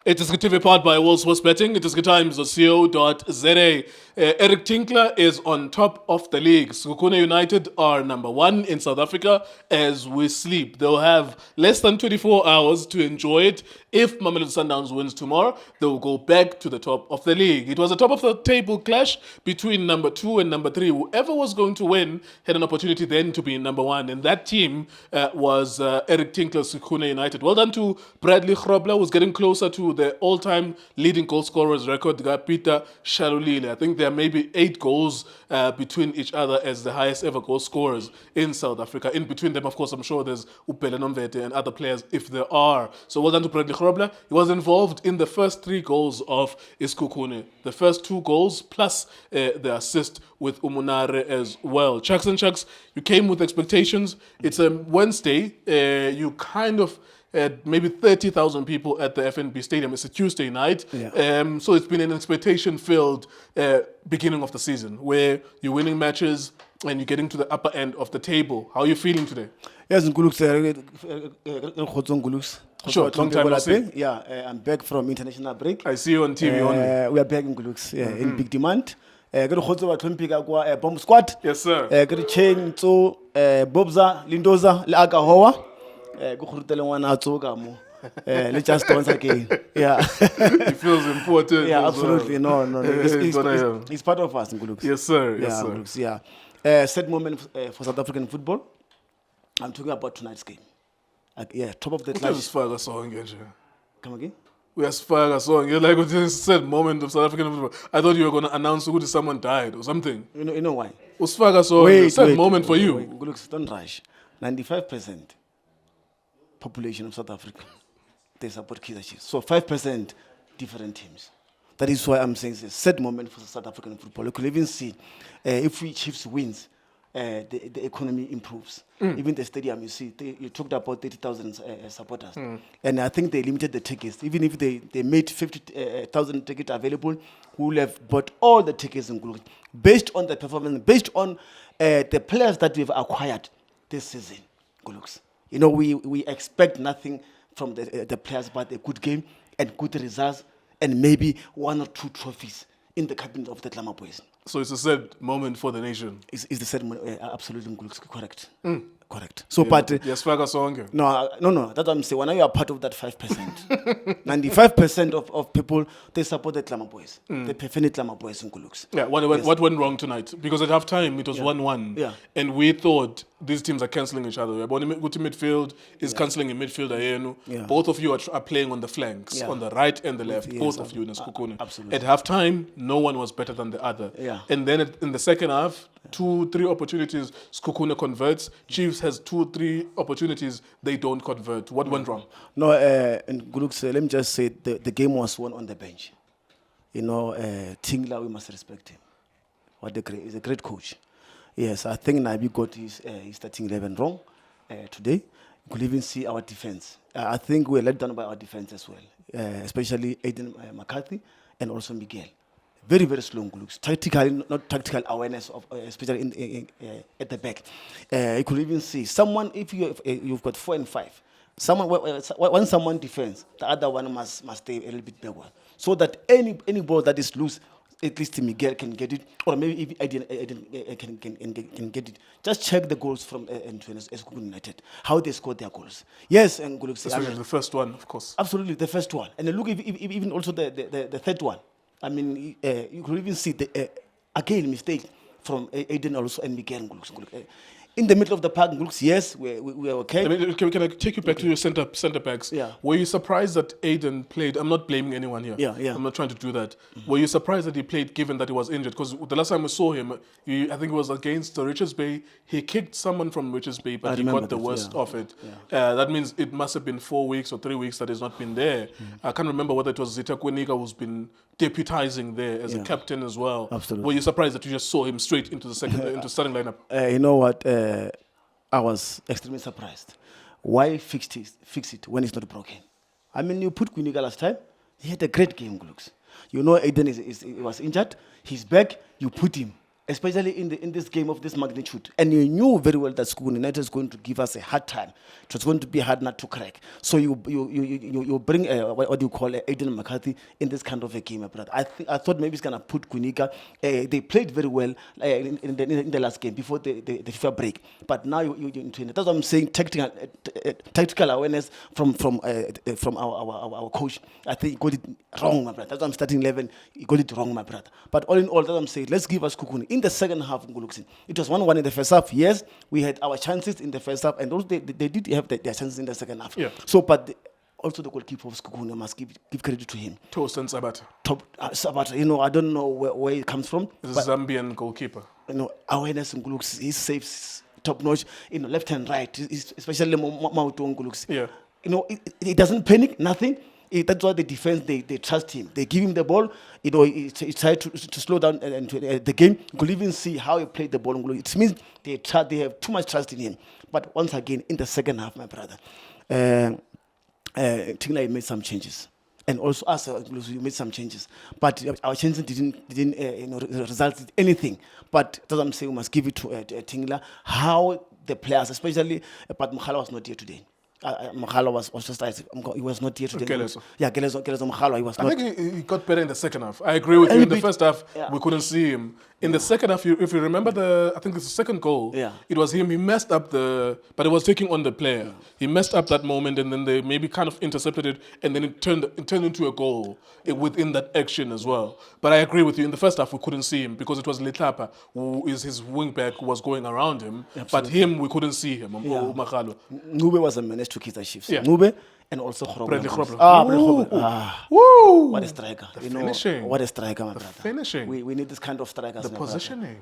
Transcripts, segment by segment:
iDiskiTV powered by World Sports Betting. iDiskiTimes.co.za. Eric Tinkler is on top of the league. Sekhukhune United are number one in South Africa as we sleep. They'll have less than 24 hours to enjoy it. If Mamelodi Sundowns wins tomorrow, they'll go back to the top of the league. It was a top of the table clash between number 2 and number 3. Whoever was going to win had an opportunity then to be number 1. And that team was Eric Tinkler's Sekhukhune United. Well done to Bradley Grobler, who's getting closer to the all-time leading goal scorers record, Peter Shalulile. I think there are maybe 8 goals between each other as the highest ever goal scorers in South Africa. In between them, of course, I'm sure there's Upele Nomvete and other players if there are. So well done to Bradley Grobler. He was involved in the first 3 goals of Sekhukhune. The first 2 goals plus the assist with Umunare as well. Chucks and Chucks, you came with expectations. It's a Wednesday. You kind of maybe 30,000 people at the FNB Stadium. It's a Tuesday night. Yeah. So it's been an expectation-filled beginning of the season where you're winning matches and you're getting to the upper end of the table. How are you feeling today? Yes, Sure, long time no see. Yeah, I'm back from international break. I see you on TV only. We are back in Gulux, in big demand. Bomb squad. Yes, sir. Chain to Bobza, Lindoza, Lagahoa. Let's just once again. Yeah. It feels important. Yeah, absolutely. No. It's part of us in Gulux. Yes, sir. Yes, sir. Gulux, yeah. Sad moment for South African football. I'm talking about tonight's game. Top of the class. Come again? We are a song. You're like, with this sad moment of South African football. I thought you were going to announce who someone died or something. You know why? Usfaga song. Sad moment for you. Gulux, don't rush. 95% population of South Africa, they support Kaizer Chiefs. So 5% different teams. That is why I'm saying it's a sad moment for South African football. You could even see if we Chiefs wins, the economy improves. Even the stadium, you see, you talked about 30,000 supporters. And I think they limited the tickets. Even if they made 50,000 tickets available, who will have bought all the tickets in Gulu based on the performance, based on the players that we've acquired this season. Gulux. You know, we expect nothing from the players but a good game and good results and maybe 1 or 2 trophies in the cabinet of the Glamour Boys. So it's a sad moment for the nation. It's the sad moment, absolutely correct. Correct. So, but yes, no. That's what I'm saying. When you are part of that 5%, 95% of people they support the Glamour Boys. They prefer the Glamour Boys in Gulux. Yeah. What went wrong tonight? Because at halftime it was 1-1. Yeah. And we thought these teams are cancelling each other. Midfield is cancelling in midfield. Yeah. Both of you are playing on the flanks, on the right and the left. Yes, both of you in Sekhukhune. Absolutely. At halftime, no one was better than the other. Yeah. And then in the second half, 2-3 opportunities, Sekhukhune converts. Chiefs has 2-3 opportunities, they don't convert. What went wrong? No, and Gulux, let me just say the game was won on the bench. You know, Tingla, we must respect him. He's a great coach. Yes, I think Nabi got his starting 11 wrong today. You could even see our defense. I think we were let down by our defense as well, especially Aiden McCarthy and also Miguel. Very, very slow Gulux. Not tactical awareness of, especially in at the back. You could even see someone, if you've got 4 and 5, when someone defends, the other one must stay a little bit backward. So that any ball that is loose, at least Miguel can get it, or maybe even Aiden can get it. Just check the goals from Sekhukhune United, how they scored their goals. Yes, and Gulux. Especially the first one, of course. Absolutely, the first one. And look, even also the third one. I mean, you could even see the again mistake from Aiden also and Miguel. In the middle of the park, yes, we are okay. I mean, can I take you back to your centre backs? Yeah. Were you surprised that Aiden played? I'm not blaming anyone here. Yeah. I'm not trying to do that. Were you surprised that he played given that he was injured? Because the last time we saw him, I think it was against Richards Bay. He kicked someone from Richards Bay, but he got the worst of it. Yeah. That means it must have been 4 weeks or 3 weeks that he's not been there. I can't remember whether it was Zita Kwenika who's been deputizing there as a captain as well. Absolutely. Were you surprised that you just saw him straight into the into starting lineup? You know what? I was extremely surprised. Why fix it when it's not broken? I mean, you put Kwenika last time, he had a great game, Gulux. You know, Aiden was injured, he's back, you put him. especially in this game of this magnitude. And you knew very well that Sekhukhune United is going to give us a hard time. It was going to be a hard nut to crack. So you bring what do you call Aiden McCarthy in this kind of a game, brother. I thought maybe it's gonna put Kunika. They played very well in the last game before the FIFA break. But now you into it. That's what I'm saying. Tactical awareness from our coach. I think he got it wrong, my brother. That's why I'm starting 11. He got it wrong, my brother. But all in all, that's what I'm saying. Let's give us Sekhukhune. In the second half, it was 1-1 in the first half. Yes, we had our chances in the first half, and also they did have their chances in the second half. Yeah. So, but also the goalkeeper of Sekhukhune, must give credit to him. Tosin Sabata. Sabata, I don't know where it comes from. He's a Zambian goalkeeper. Awareness in Ngulux, he saves top notch. Left and right, especially Mauto Ngulux. Yeah. He doesn't panic, nothing. That's why the defense, they trust him. They give him the ball. He tried to slow down the game. You could even see how he played the ball. It means they have too much trust in him. But once again, in the second half, my brother, Tingla made some changes. And also us, we made some changes. But our changes didn't result in anything. But that's what I'm saying, we must give it to Tingla. How the players, especially, but Machaka was not here today. Machaka was just, he was not here today. Gelezo. Yeah, Gelezo Machaka, he was not. I think he got better in the second half. I agree with you. In the first half, we couldn't see him. In the second half, if you remember I think it's the second goal, it was him. He messed up but it was taking on the player. Yeah. He messed up that moment, and then they maybe kind of intercepted it, and then it turned into a goal within that action as well. But I agree with you. In the first half, we couldn't see him because it was Letlapa, who is his wing back, who was going around him. Absolutely. But him, we couldn't see him. Machaka. Nube was a menace to Kaizer Chiefs. Yeah. Nube and also Grobler. Grobler. What a striker. Finishing. What a striker, my brother. Finishing. We need this kind of strikers. The positioning.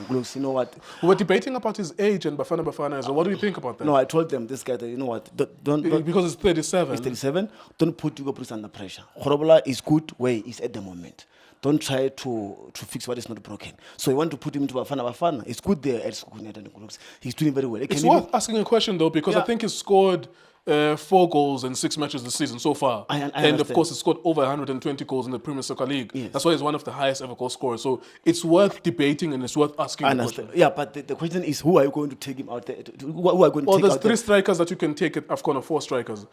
Looks, you know what? We were debating about his age and Bafana. So what do you think about that? No, I told them, this guy, that, you know what? Don't because it's 37. It's 37. Don't put Hugo Bruce under pressure. Grobler is good where he is at the moment. Don't try to fix what is not broken. So you want to put him into Bafana. It's good there at Sekhukhune. He's doing very well. It's worth asking a question, though, because I think he's scored 4 goals in 6 matches this season so far. And of course, he's scored over 120 goals in the Premier Soccer League. Yes. That's why he's one of the highest ever goal scorers. So it's worth debating and it's worth asking the question. Yeah, but the question is, who are you going to take him out there? Who are going to take there's out 3 strikers that you can take at AFCON, or 4 strikers.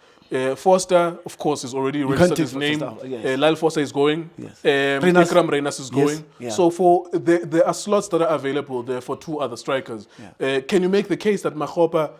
Forster, of course, is already registered his name. Yes. Lyle Forster is going. Yes. Ikram Reynas is going. Yes. Yeah. So there are slots that are available there for 2 other strikers. Yeah. Can you make the case that Machapa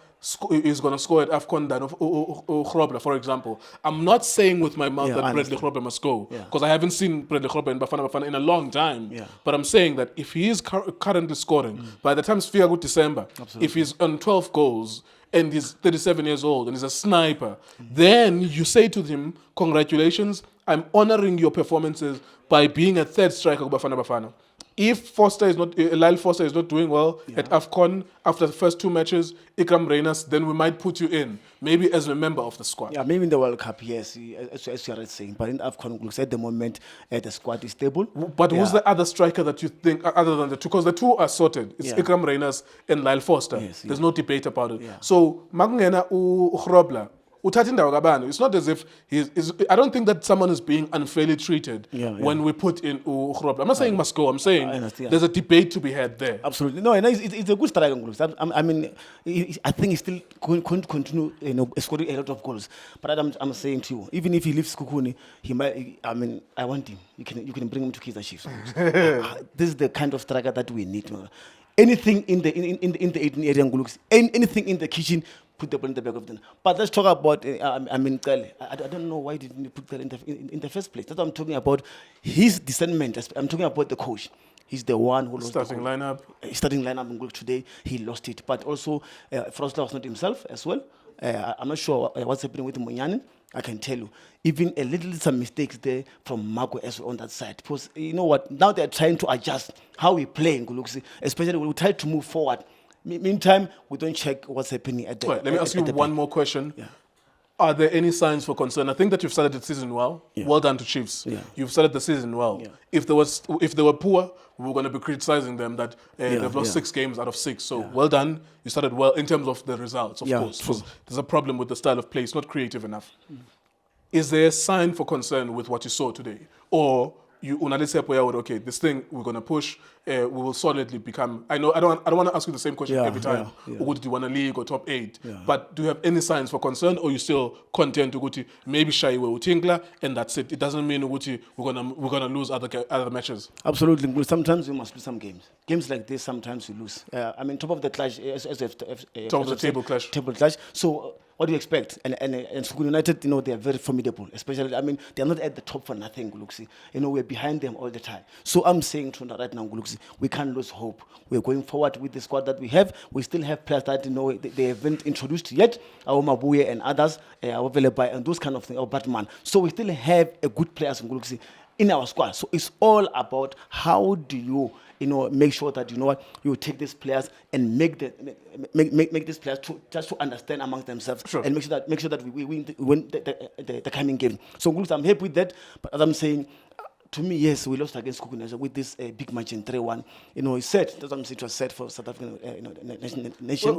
is going to score at AFCON than Grobler, for example? I'm not saying with my mouth that Bradley Grobler must go, because I haven't seen Bradley Grobler in Bafana in a long time. Yeah. But I'm saying that if he is currently scoring, by the time it's December, if he's on 12 goals, and he's 37 years old and he's a sniper, then you say to him, congratulations, I'm honoring your performances by being a 3rd striker of Bafana. If Lyle Forster is not doing well at AFCON after the first 2 matches, Ikram Reynas, then we might put you in, maybe as a member of the squad. Yeah, maybe in the World Cup, yes, as you are saying. But in AFCON, looks at the moment, the squad is stable. But who's the other striker that you think, other than the 2? Because the 2 are sorted. It's Ikram Reynas and Lyle Forster. Yes, There's no debate about it. Yeah. So, Magungena Grobler, it's not as if I don't think that someone is being unfairly treated when we put in Grobler. I'm not saying must go. I'm saying there's a debate to be had there. Absolutely. No, it's a good striker. I mean, I think he still could continue, scoring a lot of goals. But I'm saying to you, even if he leaves Sekhukhune, he might. I mean, I want him. You can bring him to Kaizer Chiefs. This is the kind of striker that we need. Anything in the 18 area, anything in the kitchen, put the ball in the back of them. But let's talk about, I don't know why didn't you put that in the first place. That's what I'm talking about. His discernment, I'm talking about the coach. He's the one who lost starting lineup. Starting lineup in Group today, he lost it. But also, Frosler was not himself as well. I'm not sure what's happening with Munyani. I can tell you, even some mistakes there from Marco as well on that side. Because you know what, now they're trying to adjust how we play in Guluksi, especially when we try to move forward. Meantime, we don't check what's happening at the Let me ask you one more question. Yeah. Are there any signs for concern? I think that you've started the season well. Yeah. Well done to Chiefs. Yeah. You've started the season well. Yeah. If they were poor, we were going to be criticizing them that they've lost 6 games out of 6. So well done. You started well in terms of the results, of course. True. There's a problem with the style of play. It's not creative enough. Is there a sign for concern with what you saw today? Or you okay, this thing we're gonna push, we will solidly become. I know I don't want to ask you the same question every time. Or do you want a league or top 8? But do you have any signs for concern, or you still content to maybe shy with Tingla and that's it? It doesn't mean we're gonna lose other matches. Absolutely. Sometimes you must lose some games. Games like this, sometimes you lose. I mean, top of the clash, Top of the table clash. Table clash. So what do you expect? And Sekhukhune United, they are very formidable. Especially, I mean, they are not at the top for nothing, Guluksi. We're behind them all the time. So I'm saying to right now, Guluksi, we can't lose hope. We're going forward with the squad that we have. We still have players that they haven't introduced yet. Our Mabuye and others, our Velebai and those kind of things, our Batman. So we still have a good players in Guluksi in our squad. So it's all about how do you make sure that you take these players and make these players just to understand amongst themselves and make sure that we win the coming game. So I'm happy with that. But as I'm saying, to me, yes, we lost against Sekhukhune with this big match in 3-1. It's sad. That's what I'm saying. It was sad for South African nation.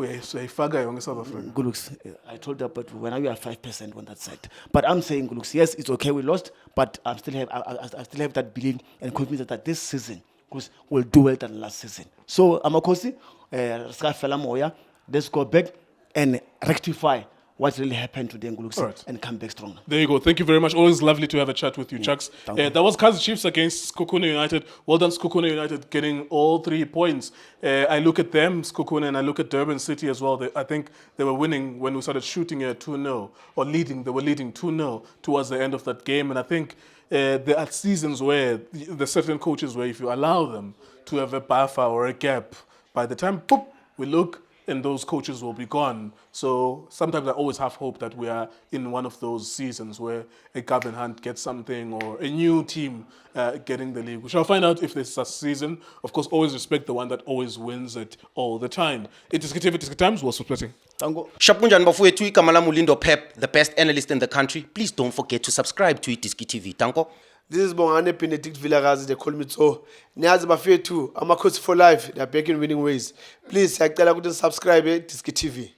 Good looks. I told her, but when we are 5% on that side. But I'm saying, good looks. Yes, it's okay. We lost, but I still have that belief and confidence that this season we'll do well than last season. So Amakhosi, let's go back and rectify what really happened to the Nguluksi and come back stronger. There you go. Thank you very much. Always lovely to have a chat with you, Chucks. That was Kaizer Chiefs against Sekhukhune United. Well done, Sekhukhune United, getting all 3 points. I look at them, Sekhukhune, and I look at Durban City as well. I think they were winning when we started shooting 2-0, or leading. They were leading 2-0 towards the end of that game. And I think there are seasons where there's certain coaches where if you allow them to have a buffer or a gap, by the time, boop, we look, and those coaches will be gone. So sometimes I always have hope that we are in one of those seasons where a Gavin Hunt gets something or a new team getting the league. We shall find out if this is a season. Of course, always respect the one that always wins it all the time. iDiskiTV, Times, was splitting. Shapunjan Bafwetu Kamala Mulindo Pep, the best analyst in the country. Please don't forget to subscribe to iDiskiTV. Tango. This is Bongane Benedict Villagazi, they call me so. Niazi Bafwetu, Amakhosi for life, they are back in winning ways. Please, subscribe to iDiskiTV.